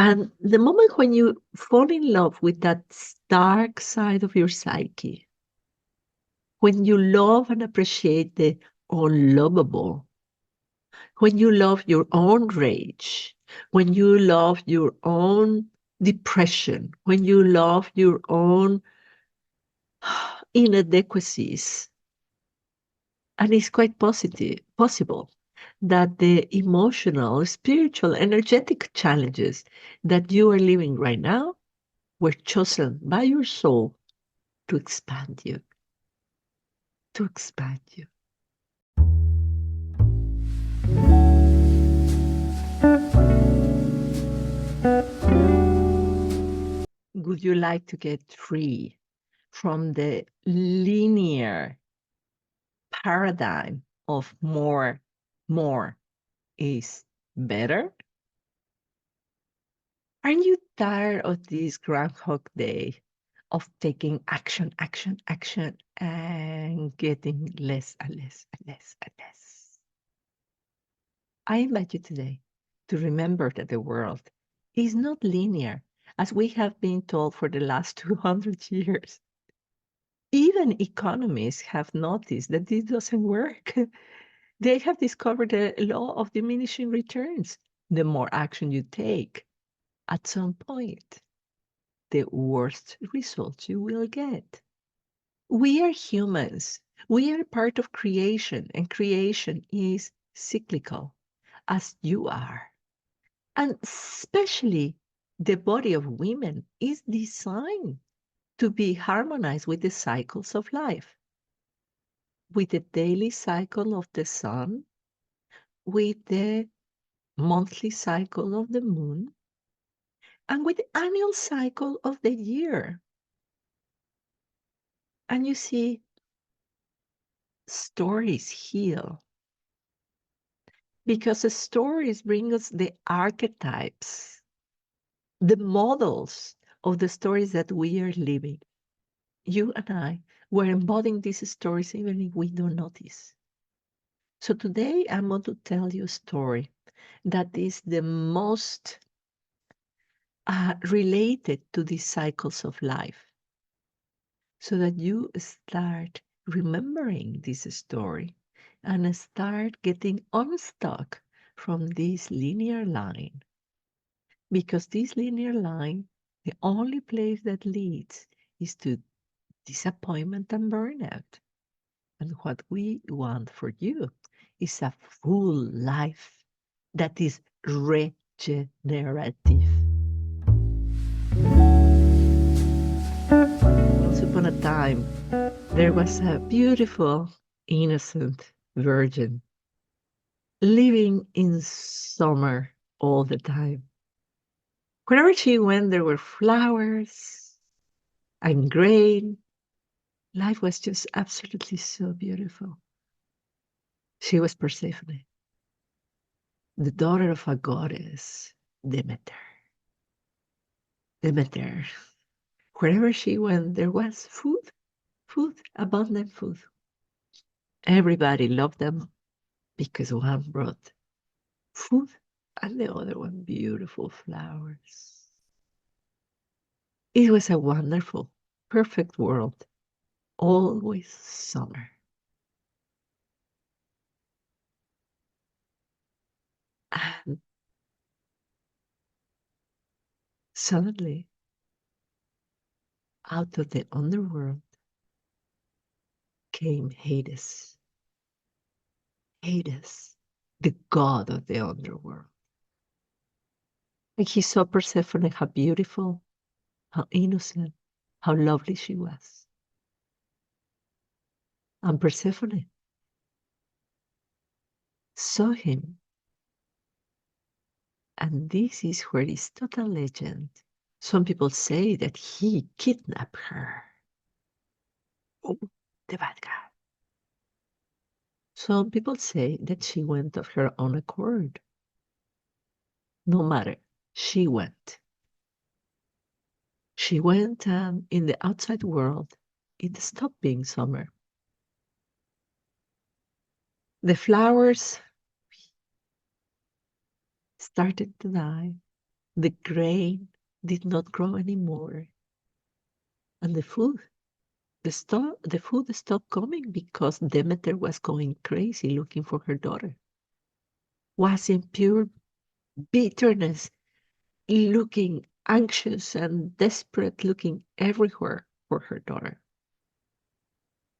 And the moment when you fall in love with that dark side of your psyche, when you love and appreciate the unlovable, when you love your own rage, when you love your own depression, when you love your own inadequacies, and it's quite possible that the emotional, spiritual, energetic challenges that you are living right now were chosen by your soul to expand you, to expand you. Would you like to get free from the linear paradigm of more is better? Aren't you tired of this Groundhog Day of taking action, action, action, and getting less and less and less and less? I invite you today to remember that the world is not linear, as we have been told for the last 200 years. Even economists have noticed that this doesn't work. They have discovered the law of diminishing returns. The more action you take, at some point, the worst results you will get. We are humans. We are part of creation, and creation is cyclical, as you are. And especially the body of women is designed to be harmonized with the cycles of life, with the daily cycle of the sun, with the monthly cycle of the moon, and with the annual cycle of the year. And you see, stories heal because the stories bring us the archetypes, the models of the stories that we are living. You and I were embodying these stories even if we don't notice. So today I'm going to tell you a story that is the most related to these cycles of life, so that you start remembering this story and start getting unstuck from this linear line. Because this linear line, the only place that leads is to disappointment and burnout. And what we want for you is a full life that is regenerative. Once upon a time, there was a beautiful, innocent virgin living in summer all the time. Wherever she went, there were flowers and grain. Life was just absolutely so beautiful. She was Persephone, the daughter of a goddess, Demeter. Demeter. Wherever she went, there was food, abundant food. Everybody loved them because one brought food and the other one beautiful flowers. It was a wonderful, perfect world, always summer. And suddenly, out of the underworld came Hades. Hades, the god of the underworld. And he saw Persephone, how beautiful, how innocent, how lovely she was. And Persephone saw him. And this is where it's total legend. Some people say that he kidnapped her. Oh, the bad guy. Some people say that she went of her own accord. No matter, she went. She went, and in the outside world, it stopped being summer. The flowers started to die. The grain did not grow anymore, and the food stopped coming because Demeter was going crazy looking for her daughter. Was in pure bitterness, looking anxious and desperate, looking everywhere for her daughter.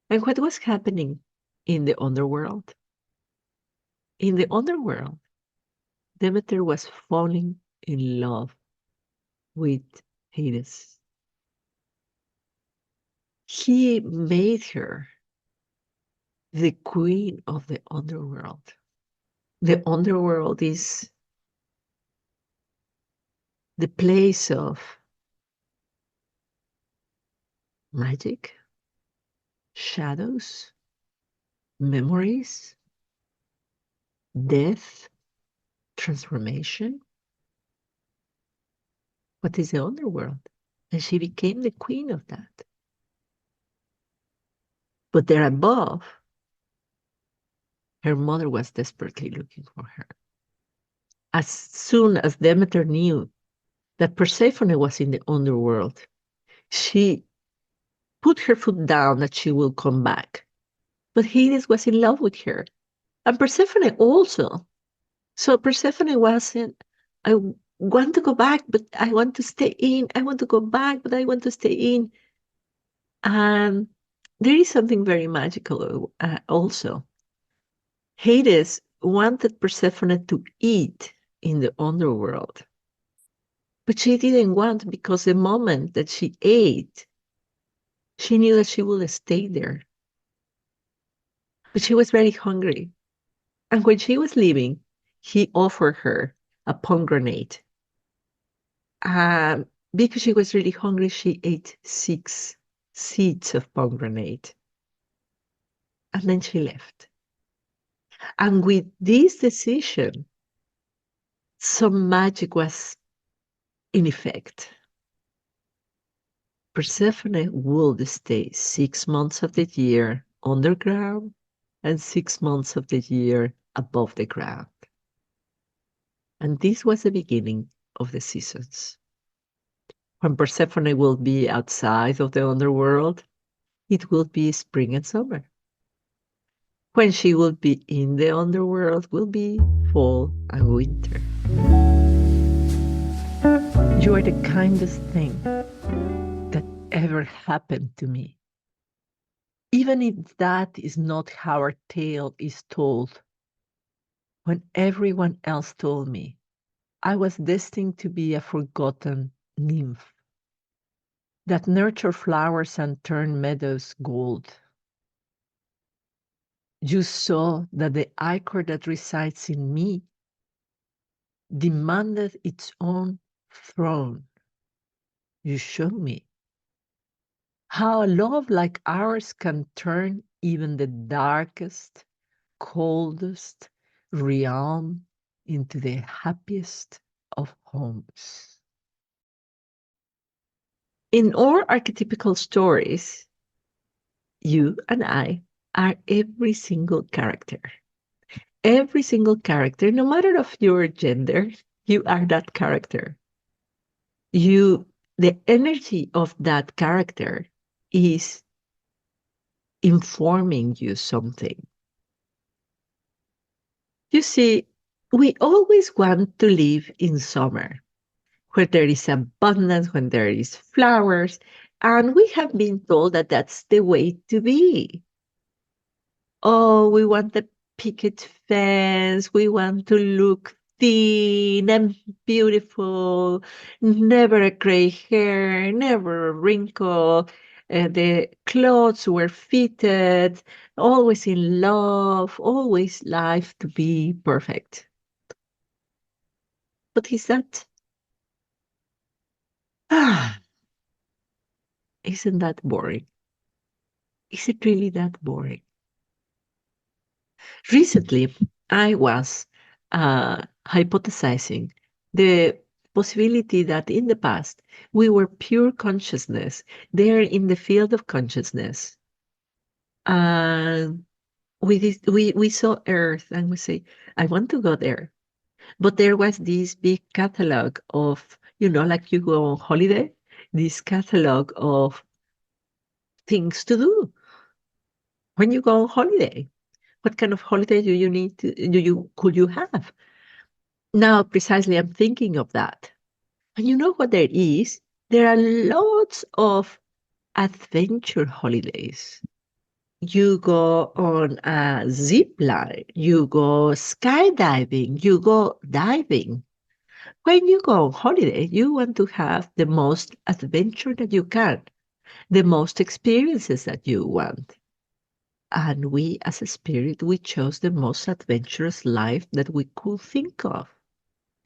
And what was happening in the underworld? In the underworld, Demeter was falling in love with Hades. He made her the queen of the underworld. The underworld is the place of magic, shadows, memories, death, transformation. What is the underworld? And she became the queen of that. But there above, her mother was desperately looking for her. As soon as Demeter knew that Persephone was in the underworld, she put her foot down that she will come back. But Hades was in love with her, and Persephone also. So Persephone wasn't, I want to go back, but I want to stay in. I want to go back, but I want to stay in. And there is something very magical also. Hades wanted Persephone to eat in the underworld, but she didn't want because the moment that she ate, she knew that she would stay there. But she was very hungry. And when she was leaving, he offered her a pomegranate. Because she was really hungry, she ate 6 seeds of pomegranate. And then she left. And with this decision, some magic was in effect. Persephone would stay 6 months of the year underground and 6 months of the year above the ground. And this was the beginning of the seasons. When Persephone will be outside of the underworld, it will be spring and summer. When she will be in the underworld, will be fall and winter. You are the kindest thing that ever happened to me. Even if that is not how our tale is told, when everyone else told me I was destined to be a forgotten nymph that nurtured flowers and turned meadows gold. You saw that the ichor that resides in me demanded its own throne. You showed me how a love like ours can turn even the darkest, coldest realm into the happiest of homes. In all archetypical stories, you and I are every single character. Every single character, no matter of your gender, you are that character. The energy of that character is informing you something. You see, we always want to live in summer, where there is abundance, when there is flowers, and we have been told that that's the way to be. Oh, we want the picket fence. We want to look thin and beautiful. Never a gray hair, never a wrinkle. The clothes were fitted, always in love, always life to be perfect. But is that, ah, isn't that boring? Is it really that boring? Recently, I was hypothesizing the possibility that in the past we were pure consciousness, there in the field of consciousness. And we saw Earth and we say, I want to go there. But there was this big catalog of, like you go on holiday, this catalog of things to do when you go on holiday. What kind of holiday could you have? Now, precisely, I'm thinking of that. And you know what there is? There are lots of adventure holidays. You go on a zip line, you go skydiving, you go diving. When you go on holiday, you want to have the most adventure that you can, the most experiences that you want. And we, as a spirit, we chose the most adventurous life that we could think of.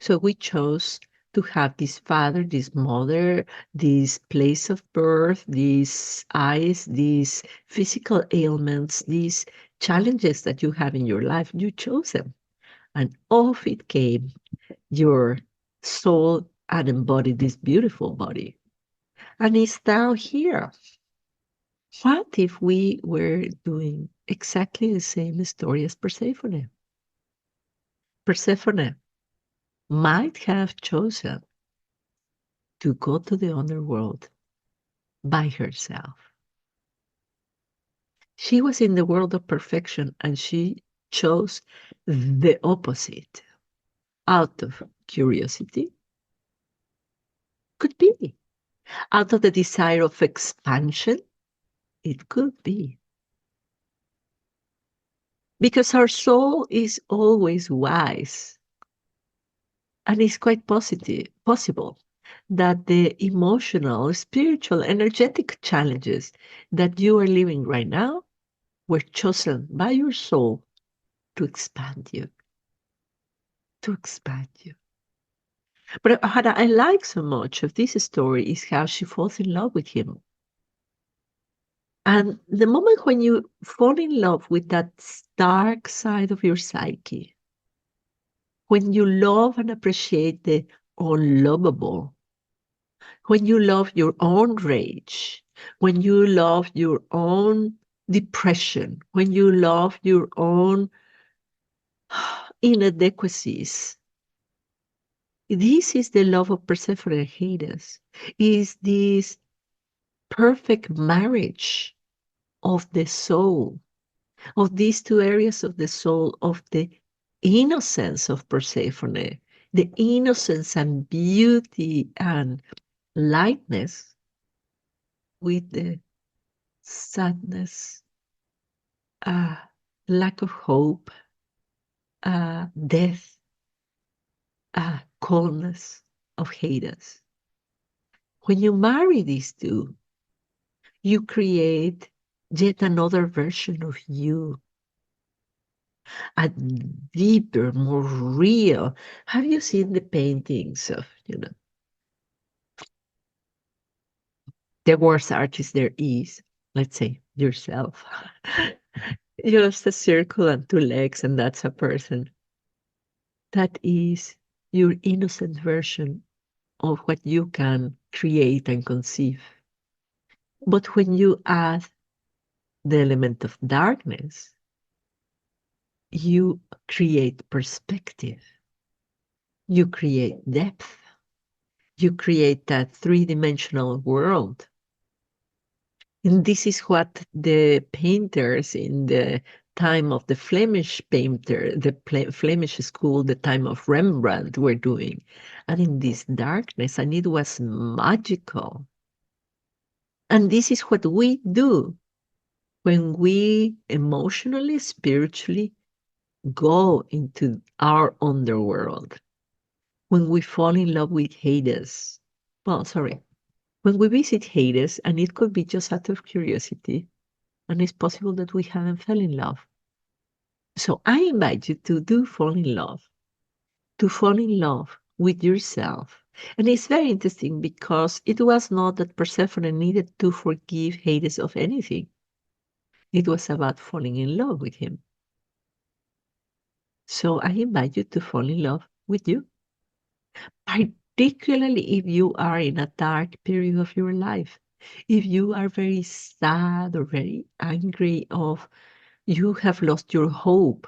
So we chose to have this father, this mother, this place of birth, these eyes, these physical ailments, these challenges that you have in your life. You chose them. And off it came your soul and embodied this beautiful body. And it's now here. What if we were doing exactly the same story as Persephone? Persephone might have chosen to go to the underworld by herself. She was in the world of perfection and she chose the opposite out of curiosity. Could be. Out of the desire of expansion, it could be. Because our soul is always wise. And it's quite possible that the emotional, spiritual, energetic challenges that you are living right now were chosen by your soul to expand you, to expand you. But what I like so much of this story is how she falls in love with him. And the moment when you fall in love with that dark side of your psyche, when you love and appreciate the unlovable, when you love your own rage, when you love your own depression, when you love your own inadequacies, this is the love of Persephone and Hades, is this perfect marriage of the soul, of these two areas of the soul, of the innocence of Persephone, the innocence and beauty and lightness with the sadness, lack of hope, death, coldness of Hades. When you marry these two, you create yet another version of you, a deeper, more real. Have you seen the paintings of, the worst artist there is? Let's say yourself. Just a circle and two legs, and that's a person. That is your innocent version of what you can create and conceive. But when you add the element of darkness, you create perspective, you create depth, you create that three-dimensional world. And this is what the painters in the time of the Flemish painter, the Flemish school, the time of Rembrandt were doing. And in this darkness, and it was magical. And this is what we do when we emotionally, spiritually go into our underworld. When we fall in love with Hades. Well, sorry. When we visit Hades, and it could be just out of curiosity, and it's possible that we haven't fell in love. So I invite you to fall in love, to fall in love with yourself. And it's very interesting because it was not that Persephone needed to forgive Hades of anything. It was about falling in love with him. So I invite you to fall in love with you, particularly if you are in a dark period of your life. If you are very sad or very angry, or you have lost your hope,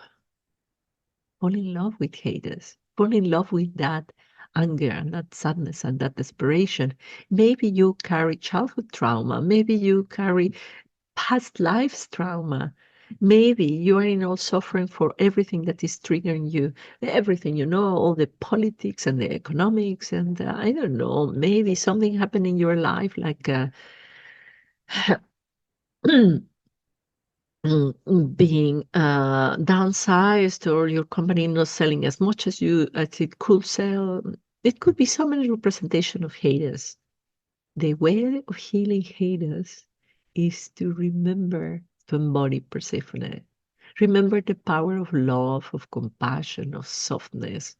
fall in love with Hades. fall in love with that anger and that sadness and that desperation. Maybe you carry childhood trauma. Maybe you carry past lives trauma. Maybe you are in all suffering for everything that is triggering you, everything, all the politics and the economics. And I don't know, maybe something happened in your life like being downsized or your company not selling as much as it could sell. It could be so many representation of Hades. The way of healing Hades is to remember to embody Persephone. Remember the power of love, of compassion, of softness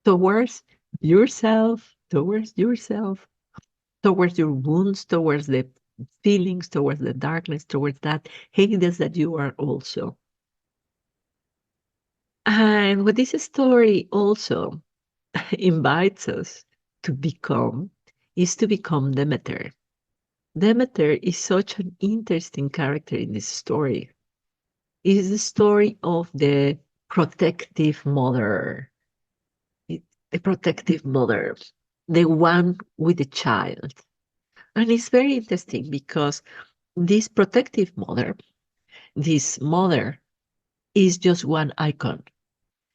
towards yourself, towards your wounds, towards the feelings, towards the darkness, towards that Hades that you are also. And what this story also invites us to become is to become Demeter. Demeter is such an interesting character in this story. It is the story of the protective mother, the protective mother, the one with the child. And it's very interesting because this protective mother, this mother, is just one icon,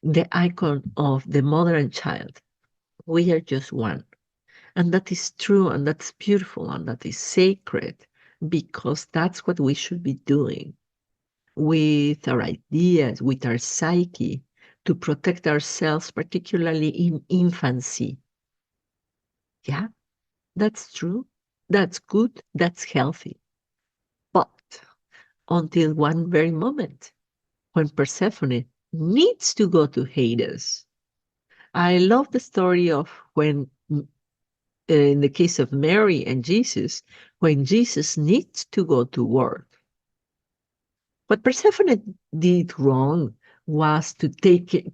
the icon of the mother and child. We are just one. And that is true, and that's beautiful, and that is sacred, because that's what we should be doing with our ideas, with our psyche, to protect ourselves, particularly in infancy. Yeah, that's true. That's good. That's healthy. But until one very moment when Persephone needs to go to Hades. I love the story of when, in the case of Mary and Jesus, when Jesus needs to go to work. What Persephone did wrong was to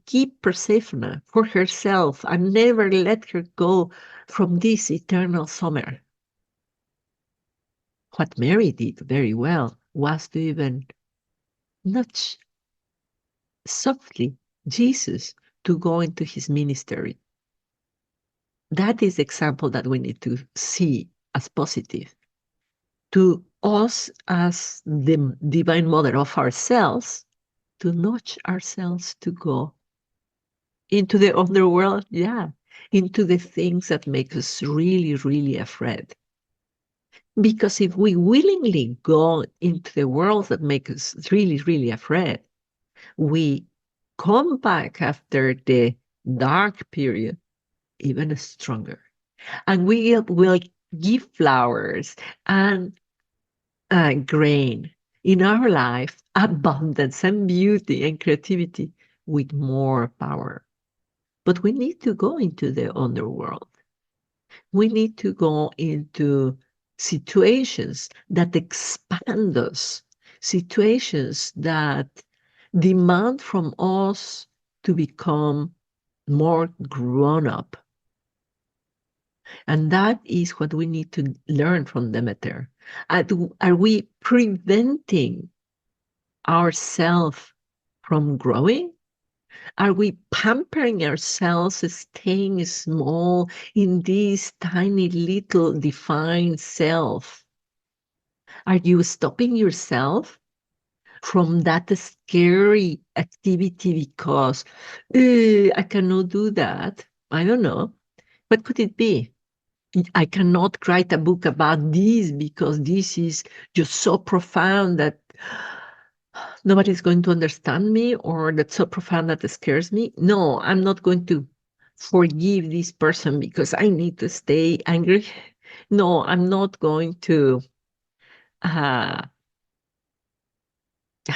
keep Persephone for herself and never let her go from this eternal summer. What Mary did very well was to even nudge softly Jesus to go into his ministry. That is the example that we need to see as positive. To us as the divine mother of ourselves, to nudge ourselves to go into the underworld, into the things that make us really, really afraid. Because if we willingly go into the world that make us really, really afraid, we come back after the dark period even stronger. And we will give flowers and grain in our life, abundance and beauty and creativity with more power. But we need to go into the underworld. We need to go into situations that expand us, situations that demand from us to become more grown up. And that is what we need to learn from Demeter. Are we preventing ourselves from growing? Are we pampering ourselves, staying small in this tiny little defined self? Are you stopping yourself from that scary activity because I cannot do that? I don't know. What could it be? I cannot write a book about this because this is just so profound that nobody's going to understand me, or that's so profound that it scares me. No, I'm not going to forgive this person because I need to stay angry. No, I'm not going to, I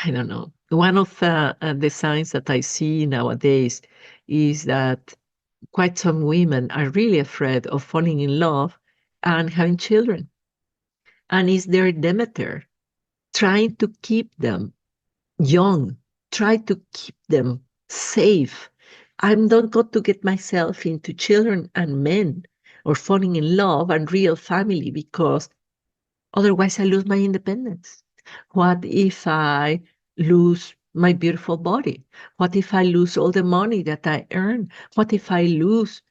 don't know. One of the signs that I see nowadays is that quite some women are really afraid of falling in love and having children. And is their Demeter trying to keep them young, try to keep them safe. I'm not going to get myself into children and men or falling in love and real family because otherwise I lose my independence. What if I lose my beautiful body? What if I lose all the money that I earn? What if I lose?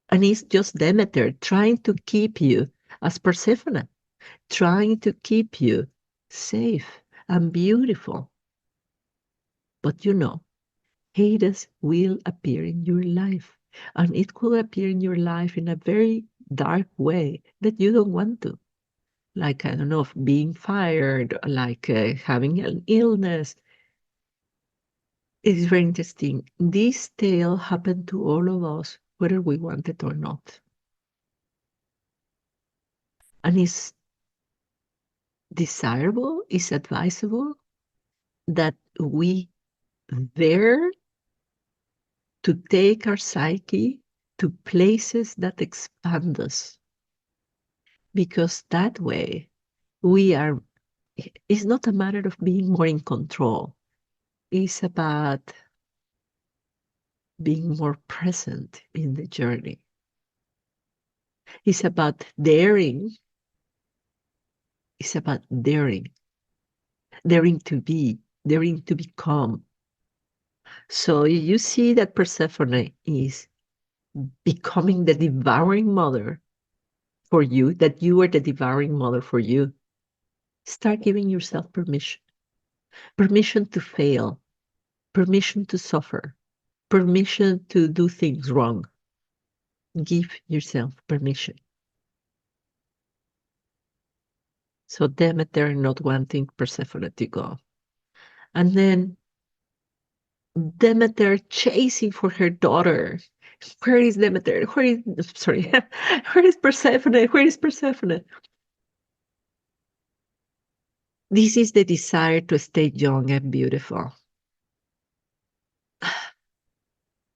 And it's just Demeter trying to keep you as Persephone, trying to keep you safe and beautiful. But Hades will appear in your life, and it will appear in your life in a very dark way that you don't want to. Like, I don't know, being fired, like having an illness. It is very interesting. This tale happened to all of us, whether we want it or not. And it's desirable, it's advisable that we dare to take our psyche to places that expand us. Because that way it's not a matter of being more in control. It's about being more present in the journey. It's about daring. It's about daring to be, daring to become. So you see that Persephone is becoming the devouring mother for you, that you are the devouring mother for you. Start giving yourself permission to fail, permission to suffer, permission to do things wrong. Give yourself permission. So Demeter not wanting Persephone to go. And then Demeter chasing for her daughter. Where is Demeter? Where is, sorry, where is Persephone? Where is Persephone? This is the desire to stay young and beautiful.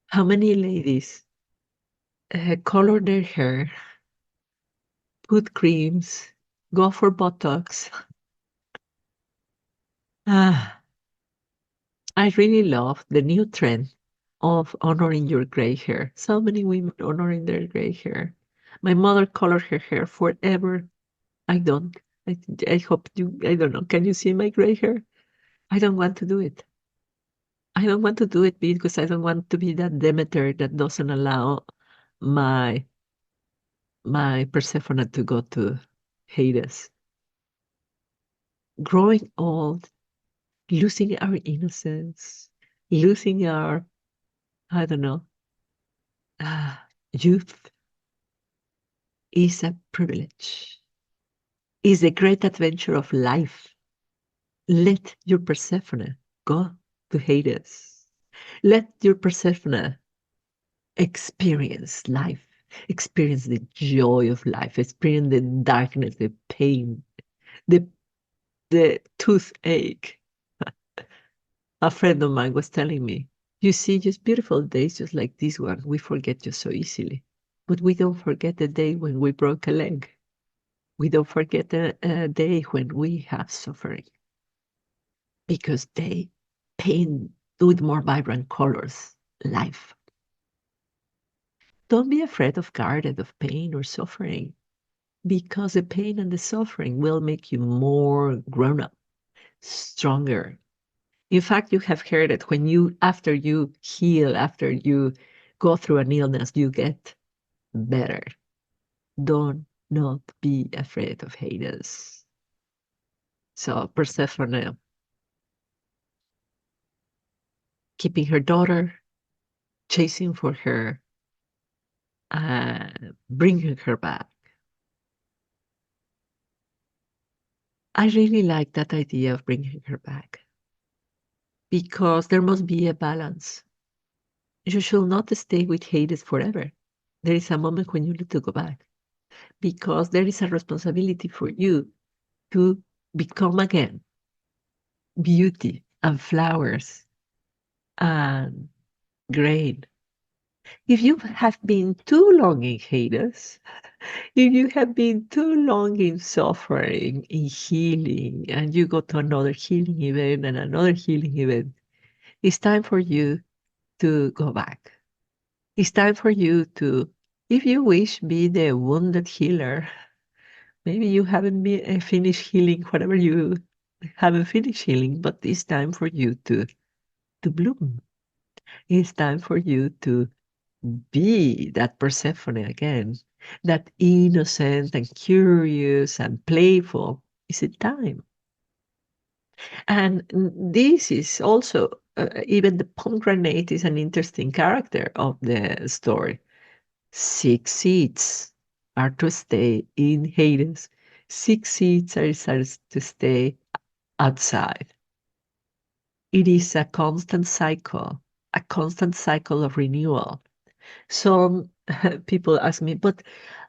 How many ladies color their hair, put creams, go for Botox? Ah, I really love the new trend of honoring your gray hair. So many women honoring their gray hair. My mother colored her hair forever. I don't. I hope you, I don't know. Can you see my gray hair? I don't want to do it. I don't want to do it because I don't want to be that Demeter that doesn't allow my Persephone to go to Hades. Growing old, losing our innocence, losing our, I don't know, youth is a privilege, is a great adventure of life. Let your Persephone go to Hades. Let your Persephone experience life, experience the joy of life, experience the darkness, the pain, the toothache. A friend of mine was telling me, you see, just beautiful days just like this one, we forget just so easily. But we don't forget the day when we broke a leg. We don't forget a day when we have suffering. Because they paint with more vibrant colors life. Don't be afraid of guarded of pain or suffering, because the pain and the suffering will make you more grown up, stronger. In fact, you have heard that when after you heal, after you go through an illness, you get better. Don't not be afraid of Hades. So Persephone keeping her daughter, chasing for her, bringing her back. I really like that idea of bringing her back because there must be a balance. You should not stay with Hades forever. There is a moment when you need to go back because there is a responsibility for you to become again beauty and flowers and grain. If you have been too long in Hades, if you have been too long in suffering, in healing, and you go to another healing event and another healing event, it's time for you to go back. It's time for you to, if you wish, be the wounded healer. Maybe you haven't finished healing whatever you haven't finished healing, but it's time for you to to bloom. It's time for you to be that Persephone again, that innocent and curious and playful. Is it time? And this is also, even the pomegranate is an interesting character of the story. 6 seeds are to stay in Hades. 6 seeds are to stay outside. It is a constant cycle of renewal. Some people ask me, but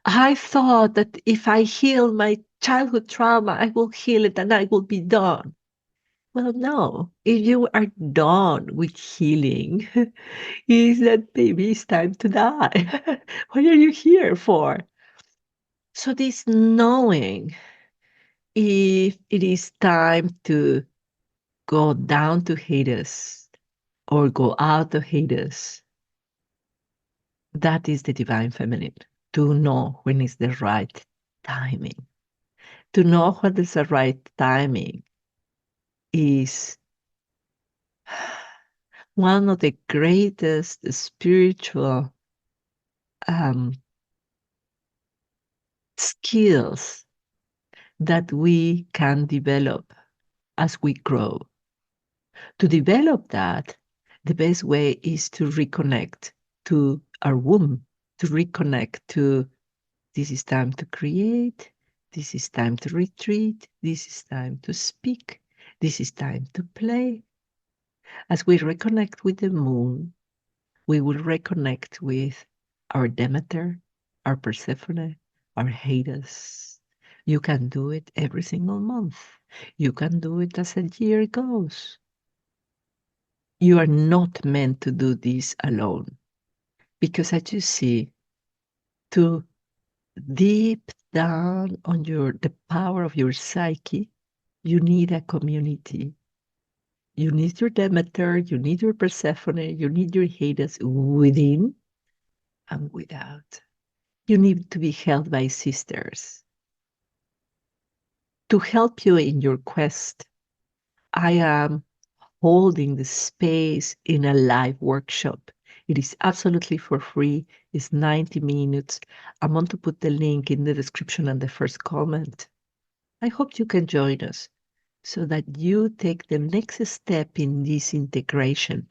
I thought that if I heal my childhood trauma, I will heal it and I will be done. Well, no. If you are done with healing, is that maybe it's time to die? What are you here for? So, this knowing if it is time to go down to Hades or go out of Hades, that is the divine feminine. To know when is the right timing. To know what is the right timing is one of the greatest spiritual um, skills that we can develop as we grow. To develop that, the best way is to reconnect to our womb, to reconnect to this is time to create, this is time to retreat, this is time to speak, this is time to play. As we reconnect with the moon, we will reconnect with our Demeter, our Persephone, our Hades. You can do it every single month. You can do it as a year goes. You are not meant to do this alone. Because as you see, to deep down on the power of your psyche, you need a community. You need your Demeter, you need your Persephone, you need your Hades within and without. You need to be held by sisters to help you in your quest. I am holding the space in a live workshop. It is absolutely for free. It's 90 minutes. I'm going to put the link in the description and the first comment. I hope you can join us so that you take the next step in this integration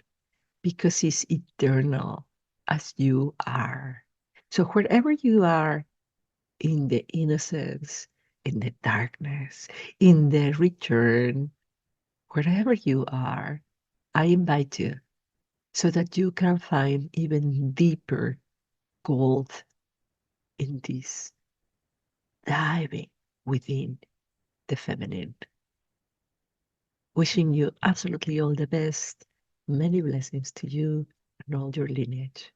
because it's eternal as you are. So wherever you are, in the innocence, in the darkness, in the return, wherever you are, I invite you so that you can find even deeper gold in this diving within the feminine. Wishing you absolutely all the best, many blessings to you and all your lineage.